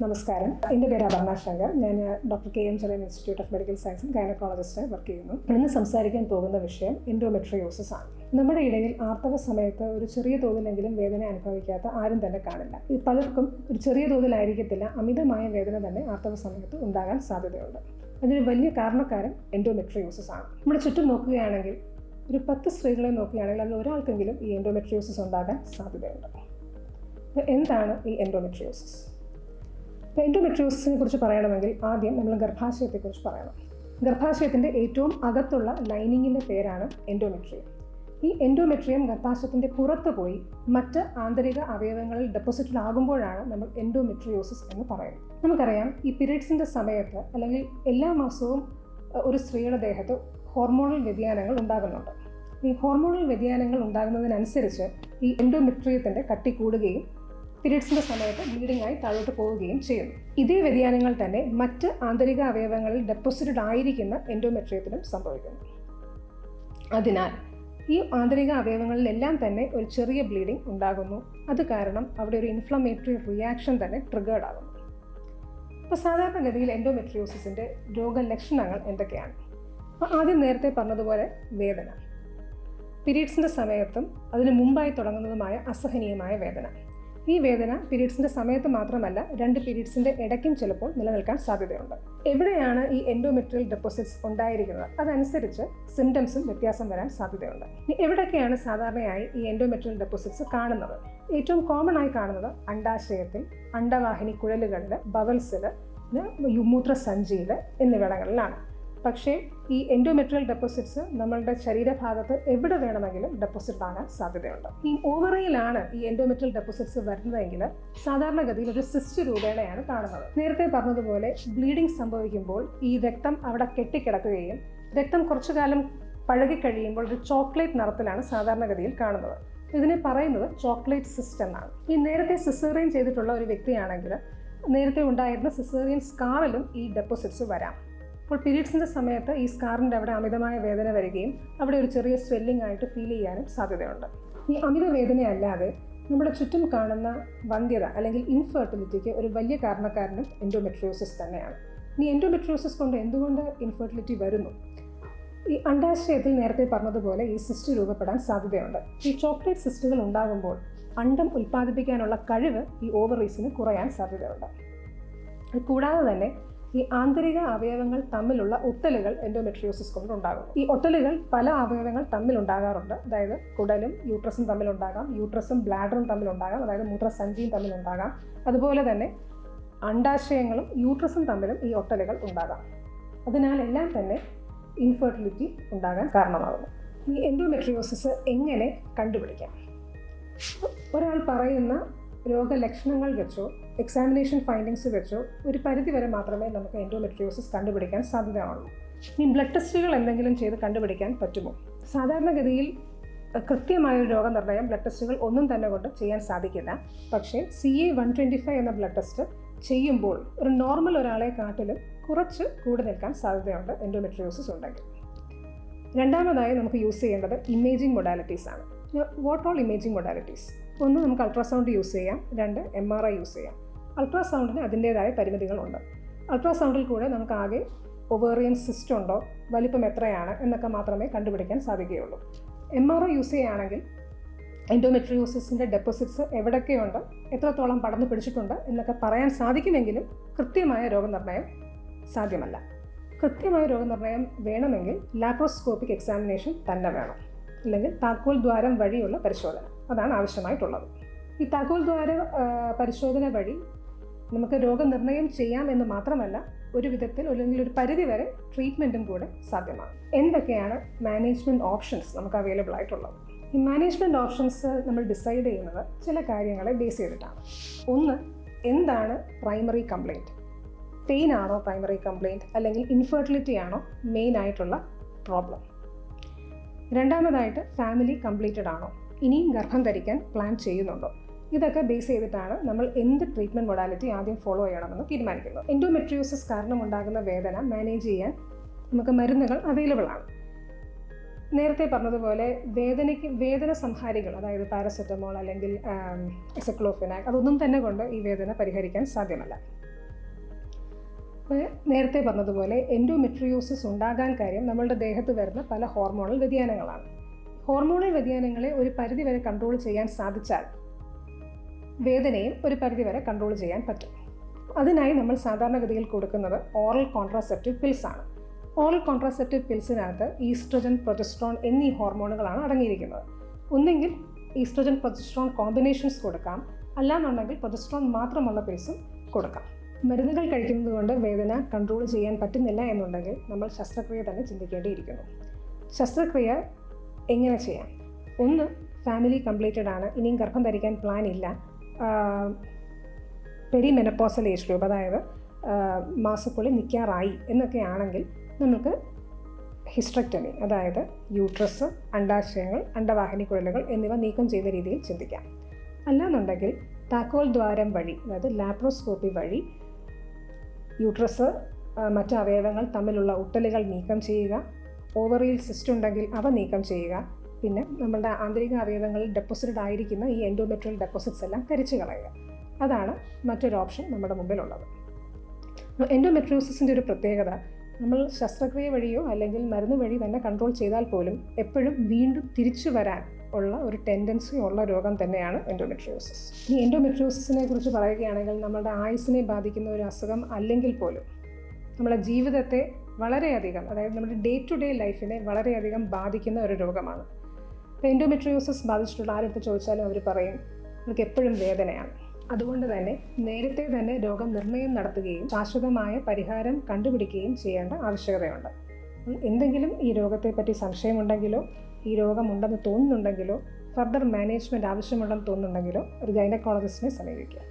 നമസ്കാരം. എൻ്റെ പേര് അപർണ ശങ്കർ. ഞാൻ doctor KM Cherian institute of medical സയൻസും ഗൈനക്കോളജിസ്റ്റായി വർക്ക് ചെയ്യുന്നു. ഇന്ന് സംസാരിക്കാൻ പോകുന്ന വിഷയം എൻഡോമെട്രിയോസിസ് ആണ്. നമ്മുടെ ഇടയിൽ ആർത്തവ സമയത്ത് ഒരു ചെറിയ തോതിലെങ്കിലും വേദന അനുഭവിക്കാത്ത ആരും തന്നെ കാണില്ല. പലർക്കും ഒരു ചെറിയ തോതിലായിരിക്കത്തില്ല, അമിതമായ വേദന തന്നെ ആർത്തവ സമയത്ത് ഉണ്ടാകാൻ സാധ്യതയുണ്ട്. അതിന് വലിയ കാരണക്കാരൻ എൻഡോമെട്രിയോസിസ് ആണ്. നമ്മുടെ ചുറ്റും നോക്കുകയാണെങ്കിൽ ഒരു 10 സ്ത്രീകളെ നോക്കുകയാണെങ്കിൽ അതിൽ ഒരാൾക്കെങ്കിലും ഈ എൻഡോമെട്രിയോസിസ് ഉണ്ടാകാൻ സാധ്യതയുണ്ട്. എന്താണ് ഈ എൻഡോമെട്രിയോസിസ്? എൻഡോമെട്രിയോസിസിനെ കുറിച്ച് പറയണമെങ്കിൽ ആദ്യം നമ്മൾ ഗർഭാശയത്തെക്കുറിച്ച് പറയണം. ഗർഭാശയത്തിൻ്റെ ഏറ്റവും അകത്തുള്ള ലൈനിങ്ങിൻ്റെ പേരാണ് എൻഡോമെട്രിയം. ഈ എൻഡോമെട്രിയം ഗർഭാശയത്തിൻ്റെ പുറത്ത് പോയി മറ്റ് ആന്തരിക അവയവങ്ങളിൽ ഡെപ്പോസിറ്റഡ് ആകുമ്പോഴാണ് നമ്മൾ എൻഡോമെട്രിയോസിസ് എന്ന് പറയുന്നത്. നമുക്കറിയാം, ഈ പീരിയഡ്സിൻ്റെ സമയത്ത് അല്ലെങ്കിൽ എല്ലാ മാസവും ഒരു സ്ത്രീയുടെ ദേഹത്ത് ഹോർമോണൽ വ്യതിയാനങ്ങൾ ഉണ്ടാകുന്നുണ്ട്. ഈ ഹോർമോണൽ വ്യതിയാനങ്ങൾ ഉണ്ടാകുന്നതിനനുസരിച്ച് ഈ എൻഡോമെട്രിയത്തിൻ്റെ കട്ടി കൂടുകയും പീരിയഡ്സിൻ്റെ സമയത്ത് ബ്ലീഡിംഗ് ആയി താഴോട്ട് പോവുകയും ചെയ്യുന്നു. ഇതേ വ്യതിയാനങ്ങൾ തന്നെ മറ്റ് ആന്തരിക അവയവങ്ങളിൽ ഡെപ്പോസിറ്റഡ് ആയിരിക്കുന്ന എൻഡോമെട്രിയത്തിനും സംഭവിക്കുന്നു. അതിനാൽ ഈ ആന്തരിക അവയവങ്ങളിലെല്ലാം തന്നെ ഒരു ചെറിയ ബ്ലീഡിംഗ് ഉണ്ടാകുന്നു. അത് കാരണം അവിടെ ഒരു ഇൻഫ്ലമേറ്ററി റിയാക്ഷൻ തന്നെ ട്രിഗേർഡ് ആകുന്നു. അപ്പോൾ സാധാരണഗതിയിൽ എൻഡോമെട്രിയോസിസിൻ്റെ രോഗലക്ഷണങ്ങൾ എന്തൊക്കെയാണ്? അപ്പോൾ ആദ്യം നേരത്തെ പറഞ്ഞതുപോലെ വേദന, പീരിയഡ്സിൻ്റെ സമയത്തും അതിന് മുമ്പായി തുടങ്ങുന്നതുമായ അസഹനീയമായ വേദന. ഈ വേദന പീരിയഡ്സിൻ്റെ സമയത്ത് മാത്രമല്ല, 2 പീരിയഡ്സിൻ്റെ ഇടയ്ക്കും ചിലപ്പോൾ നിലനിൽക്കാൻ സാധ്യതയുണ്ട്. എവിടെയാണ് ഈ എൻഡോമെട്രിയൽ ഡെപ്പോസിറ്റ്സ് ഉണ്ടായിരിക്കുന്നത് അതനുസരിച്ച് സിംറ്റംസും വ്യത്യാസം വരാൻ സാധ്യതയുണ്ട്. എവിടെയൊക്കെയാണ് സാധാരണയായി ഈ എൻഡോമെട്രിയൽ ഡെപ്പോസിറ്റ്സ് കാണുന്നത്? ഏറ്റവും കോമൺ ആയി കാണുന്നത് അണ്ഡാശയത്തിൽ, അണ്ഡവാഹിനി കുഴലുകളിൽ, ബവൽസിൽ, മൂത്രസഞ്ചിയിൽ എന്നിവിടങ്ങളിലാണ്. പക്ഷേ ഈ എൻഡോമെട്രിയൽ ഡെപ്പോസിറ്റ്സ് നമ്മളുടെ ശരീരഭാഗത്ത് എവിടെ വേണമെങ്കിലും ഡെപ്പോസിറ്റ് ആകാൻ സാധ്യതയുണ്ട്. ഈ ഓവറിയിലാണ് ഈ എൻഡോമെട്രിയൽ ഡെപ്പോസിറ്റ്സ് വരുന്നതെങ്കിൽ സാധാരണഗതിയിൽ ഒരു സിസ്റ്റ് രൂപേണയാണ് കാണുന്നത്. നേരത്തെ പറഞ്ഞതുപോലെ ബ്ലീഡിംഗ് സംഭവിക്കുമ്പോൾ ഈ രക്തം അവിടെ കെട്ടിക്കിടക്കുകയും രക്തം കുറച്ചു കാലം പഴകിക്കഴിയുമ്പോൾ ഒരു ചോക്ലേറ്റ് നിറത്തിലാണ് സാധാരണഗതിയിൽ കാണുന്നത്. ഇതിനെ പറയുന്നത് ചോക്ലേറ്റ് സിസ്റ്റ് എന്നാണ്. ഈ നേരത്തെ സിസേറിയൻ ചെയ്തിട്ടുള്ള ഒരു വ്യക്തിയാണെങ്കിൽ നേരത്തെ ഉണ്ടായിരുന്ന സിസേറിയൻ സ്കാറിലും ഈ ഡെപ്പോസിറ്റ്സ് വരാം. അപ്പോൾ പീരിയഡ്സിൻ്റെ സമയത്ത് ഈ സ്കാറിൻ്റെ അവിടെ അമിതമായ വേദന വരികയും അവിടെ ഒരു ചെറിയ സ്വെല്ലിംഗ് ആയിട്ട് ഫീൽ ചെയ്യാനും സാധ്യതയുണ്ട്. ഈ അമിത വേദനയല്ലാതെ നമ്മുടെ ചുറ്റും കാണുന്ന വന്ധ്യത അല്ലെങ്കിൽ ഇൻഫെർട്ടിലിറ്റിക്ക് ഒരു വലിയ കാരണക്കാരനും എൻഡോമെട്രിയോസിസ് തന്നെയാണ്. ഈ എൻഡോമെട്രിയോസിസ് കൊണ്ട് എന്തുകൊണ്ട് ഇൻഫെർട്ടിലിറ്റി വരുന്നു? ഈ അണ്ഡാശയത്തിൽ നേരത്തെ പറഞ്ഞതുപോലെ ഈ സിസ്റ്റ് രൂപപ്പെടാൻ സാധ്യതയുണ്ട്. ഈ ചോക്ലേറ്റ് സിസ്റ്റുകൾ ഉണ്ടാകുമ്പോൾ അണ്ഡം ഉൽപ്പാദിപ്പിക്കാനുള്ള കഴിവ് ഈ ഓവറീസിന് കുറയാൻ സാധ്യതയുണ്ട്. കൂടാതെ തന്നെ ഈ ആന്തരിക അവയവങ്ങൾ തമ്മിലുള്ള ഒട്ടലുകൾ എൻഡോമെട്രിയോസിസ് കൊണ്ടുണ്ടാകും. ഈ ഒട്ടലുകൾ പല അവയവങ്ങൾ തമ്മിലുണ്ടാകാറുണ്ട്. അതായത് കുടലും യൂട്രസും തമ്മിലുണ്ടാകാം, യൂട്രസും ബ്ലാഡറും തമ്മിലുണ്ടാകാം, അതായത് മൂത്രസഞ്ചിയും തമ്മിലുണ്ടാകാം. അതുപോലെ തന്നെ അണ്ഡാശയങ്ങളും യൂട്രസും തമ്മിലും ഈ ഒട്ടലുകൾ ഉണ്ടാകാം. അതിനാൽ എല്ലാം തന്നെ ഇൻഫെർട്ടിലിറ്റി ഉണ്ടാകാൻ കാരണമാകുന്നു. ഈ എൻഡോമെട്രിയോസിസ് എങ്ങനെ കണ്ടുപിടിക്കാം? ഒരാൾ പറയുന്ന രോഗലക്ഷണങ്ങൾ വെച്ചോ എക്സാമിനേഷൻ ഫൈൻഡിങ്സ് വെച്ചോ ഒരു പരിധി വരെ മാത്രമേ നമുക്ക് എൻഡോമെട്രിയോസിസ് കണ്ടുപിടിക്കാൻ സാധ്യതയുള്ളൂ. ഈ ബ്ലഡ് ടെസ്റ്റുകൾ എന്തെങ്കിലും ചെയ്ത് കണ്ടുപിടിക്കാൻ പറ്റുമോ? സാധാരണഗതിയിൽ കൃത്യമായൊരു രോഗനിർണയം ബ്ലഡ് ടെസ്റ്റുകൾ ഒന്നും തന്നെ കൊണ്ട് ചെയ്യാൻ സാധിക്കില്ല. പക്ഷേ CA-125 എന്ന ബ്ലഡ് ടെസ്റ്റ് ചെയ്യുമ്പോൾ ഒരു നോർമൽ ഒരാളെ കാട്ടിലും കുറച്ച് കൂടി നിൽക്കാൻ സാധ്യതയുണ്ട് എൻഡോമെട്രിയോസിസ് ഉണ്ടെങ്കിൽ. രണ്ടാമതായി നമുക്ക് യൂസ് ചെയ്യേണ്ടത് ഇമേജിംഗ് മൊഡാലിറ്റീസ് ആണ്. What all imaging modalities? ഒന്ന്, നമുക്ക് അൾട്രാസൗണ്ട് യൂസ് ചെയ്യാം. 2, MRI യൂസ് ചെയ്യാം. അൾട്രാസൗണ്ടിന് അതിൻ്റേതായ പരിമിതികളുണ്ട്. അൾട്രാസൗണ്ടിൽ കൂടെ നമുക്ക് ആകെ ഒവേറിയൻ സിസ്റ്റ് ഉണ്ടോ, വലിപ്പം എത്രയാണ് എന്നൊക്കെ മാത്രമേ കണ്ടുപിടിക്കാൻ സാധിക്കുകയുള്ളൂ. MRI യൂസ് ചെയ്യുകയാണെങ്കിൽ എൻഡോമെട്രിയോസിസിൻ്റെ ഡെപ്പോസിറ്റ്സ് എവിടെയൊക്കെയുണ്ട്, എത്രത്തോളം പടർന്നു പിടിച്ചിട്ടുണ്ട് എന്നൊക്കെ പറയാൻ സാധിക്കുമെങ്കിലും കൃത്യമായ രോഗനിർണയം സാധ്യമല്ല. കൃത്യമായ രോഗനിർണയം വേണമെങ്കിൽ ലാപ്രോസ്കോപ്പിക് എക്സാമിനേഷൻ തന്നെ വേണം, അല്ലെങ്കിൽ താക്കോൽ ദ്വാരം വഴിയുള്ള പരിശോധന, അതാണ് ആവശ്യമായിട്ടുള്ളത്. ഈ താക്കോൽ ദ്വാര പരിശോധന വഴി നമുക്ക് രോഗനിർണയം ചെയ്യാം എന്ന് മാത്രമല്ല, ഒരു വിധത്തിൽ അല്ലെങ്കിൽ ഒരു പരിധി വരെ ട്രീറ്റ്മെൻറ്റും കൂടെ സാധ്യമാണ്. എന്തൊക്കെയാണ് മാനേജ്മെൻറ്റ് ഓപ്ഷൻസ് നമുക്ക് അവൈലബിൾ ആയിട്ടുള്ളത്? ഈ മാനേജ്മെൻറ്റ് ഓപ്ഷൻസ് നമ്മൾ ഡിസൈഡ് ചെയ്യുന്നത് ചില കാര്യങ്ങളെ ബേസ് ചെയ്തിട്ടാണ്. ഒന്ന്, എന്താണ് പ്രൈമറി കംപ്ലയിൻറ്റ്? പെയിൻ ആണോ പ്രൈമറി കംപ്ലയിൻറ്റ്, അല്ലെങ്കിൽ ഇൻഫെർട്ടിലിറ്റി ആണോ മെയിൻ ആയിട്ടുള്ള പ്രോബ്ലം? രണ്ടാമതായിട്ട്, ഫാമിലി കംപ്ലീറ്റഡ് ആണോ, ഇനിയും ഗർഭം ധരിക്കാൻ പ്ലാൻ ചെയ്യുന്നുണ്ടോ? ഇതൊക്കെ ബേസ് ചെയ്തിട്ടാണ് നമ്മൾ എന്ത് ട്രീറ്റ്മെൻറ്റ് മൊഡാലിറ്റി ആദ്യം ഫോളോ ചെയ്യണമെന്ന് തീരുമാനിക്കുന്നത്. എൻഡോമെട്രിയോസിസ് കാരണം ഉണ്ടാകുന്ന വേദന മാനേജ് ചെയ്യാൻ നമുക്ക് മരുന്നുകൾ അവൈലബിൾ ആണ്. നേരത്തെ പറഞ്ഞതുപോലെ വേദന സംഹാരികൾ, അതായത് പാരസെറ്റമോൾ അല്ലെങ്കിൽ എസക്ലോഫെനാക്, അതൊന്നും തന്നെ കൊണ്ട് ഈ വേദന പരിഹരിക്കാൻ സാധ്യമല്ല. നേരത്തെ പറഞ്ഞതുപോലെ എൻഡോമെട്രിയോസിസ് ഉണ്ടാകാൻ കാര്യം നമ്മളുടെ ദേഹത്ത് വരുന്ന പല ഹോർമോണൽ വ്യതിയാനങ്ങളാണ്. ഹോർമോണൽ വ്യതിയാനങ്ങളെ ഒരു പരിധിവരെ കൺട്രോൾ ചെയ്യാൻ സാധിച്ചാൽ വേദനയും ഒരു പരിധിവരെ കൺട്രോൾ ചെയ്യാൻ പറ്റും. അതിനായി നമ്മൾ സാധാരണഗതിയിൽ കൊടുക്കുന്നത് ഓറൽ കോൺട്രാസെപ്റ്റീവ് പിൽസ് ആണ്. ഓറൽ കോൺട്രാസെപ്റ്റീവ് പിൽസിനകത്ത് ഈസ്ട്രജൻ, പ്രൊജസ്ട്രോൺ എന്നീ ഹോർമോണുകളാണ് അടങ്ങിയിരിക്കുന്നത്. ഒന്നെങ്കിൽ ഈസ്ട്രജൻ പ്രൊജസ്ട്രോൺ കോമ്പിനേഷൻസ് കൊടുക്കാം, അല്ലാന്നുണ്ടെങ്കിൽ പ്രൊജസ്ട്രോൺ മാത്രമുള്ള പിൽസും കൊടുക്കാം. മരുന്നുകൾ കഴിക്കുന്നത് കൊണ്ട് വേദന കൺട്രോൾ ചെയ്യാൻ പറ്റുന്നില്ല എന്നുണ്ടെങ്കിൽ നമ്മൾ ശസ്ത്രക്രിയ തന്നെ ചിന്തിക്കേണ്ടിയിരിക്കുന്നു. ശസ്ത്രക്രിയ എങ്ങനെ ചെയ്യാം? ഒന്ന്, ഫാമിലി കംപ്ലീറ്റഡ് ആണ്, ഇനിയും ഗർഭം ധരിക്കാൻ പ്ലാൻ ഇല്ല, പെരിമെനപ്പോസൽ ഏജ് ഗ്രൂപ്പ്, അതായത് മാസക്കുള്ളി നിൽക്കാറായി എന്നൊക്കെ ആണെങ്കിൽ നമുക്ക് ഹിസ്റ്ററക്ടമി, അതായത് യൂട്രസ്, അണ്ഡാശയങ്ങൾ, അണ്ഡവാഹിനി കുഴലുകൾ എന്നിവ നീക്കം ചെയ്യുന്ന രീതിയിൽ ചിന്തിക്കാം. അല്ലാന്നുണ്ടെങ്കിൽ താക്കോൽ ദ്വാരം വഴി, അതായത് ലാപ്രോസ്കോപ്പി വഴി യൂട്രസ്, മറ്റ് അവയവങ്ങൾ തമ്മിലുള്ള ഒട്ടലുകൾ നീക്കം ചെയ്യുക, ഓവറിയിൽ സിസ്റ്റ് ഉണ്ടെങ്കിൽ അവ നീക്കം ചെയ്യുക, പിന്നെ നമ്മളുടെ ആന്തരിക അവയവങ്ങളിൽ ഡെപ്പോസിറ്റഡ് ആയിരിക്കുന്ന ഈ എൻഡോമെട്രിയൽ ഡെപ്പോസിറ്റ്സ് എല്ലാം കരിച്ചു കളയുക. അതാണ് മറ്റൊരു ഓപ്ഷൻ നമ്മുടെ മുമ്പിലുള്ളത്. എൻഡോമെട്രിയോസിസിൻ്റെ ഒരു പ്രത്യേകത, നമ്മൾ ശസ്ത്രക്രിയ വഴിയോ അല്ലെങ്കിൽ മരുന്ന് വഴി തന്നെ കൺട്രോൾ ചെയ്താൽ പോലും എപ്പോഴും വീണ്ടും തിരിച്ചു വരാൻ ഉള്ള ഒരു ടെൻഡൻസി ഉള്ള രോഗം തന്നെയാണ് എൻഡോമെട്രിയോസിസ്. ഈ എൻഡോമെട്രിയോസിസിനെ കുറിച്ച് പറയുകയാണെങ്കിൽ നമ്മുടെ ആയുസ്സിനെ ബാധിക്കുന്ന ഒരു അസുഖം അല്ലെങ്കിൽ പോലും നമ്മുടെ ജീവിതത്തെ വളരെയധികം, അതായത് നമ്മുടെ ഡേ ടു ഡേ ലൈഫിനെ വളരെയധികം ബാധിക്കുന്ന ഒരു രോഗമാണ്. ഇപ്പോൾ എൻഡോമെട്രിയോസിസ് ബാധിച്ചിട്ടുള്ള ആരെടുത്ത് ചോദിച്ചാലും അവർ പറയും നമുക്ക് എപ്പോഴും വേദനയാണ്. അതുകൊണ്ട് തന്നെ നേരത്തെ തന്നെ രോഗനിർണയം നടത്തുകയും ശാശ്വതമായ പരിഹാരം കണ്ടുപിടിക്കുകയും ചെയ്യേണ്ട ആവശ്യകതയുണ്ട്. എന്തെങ്കിലും ഈ രോഗത്തെപ്പറ്റി സംശയമുണ്ടെങ്കിലോ ഈ രോഗമുണ്ടെന്ന് തോന്നുന്നുണ്ടെങ്കിലോ ഫർദർ മാനേജ്മെൻറ്റ് ആവശ്യമുണ്ടെന്ന് തോന്നുന്നുണ്ടെങ്കിലോ ഒരു ഗൈനക്കോളജിസ്റ്റിനെ സമീപിക്കുക.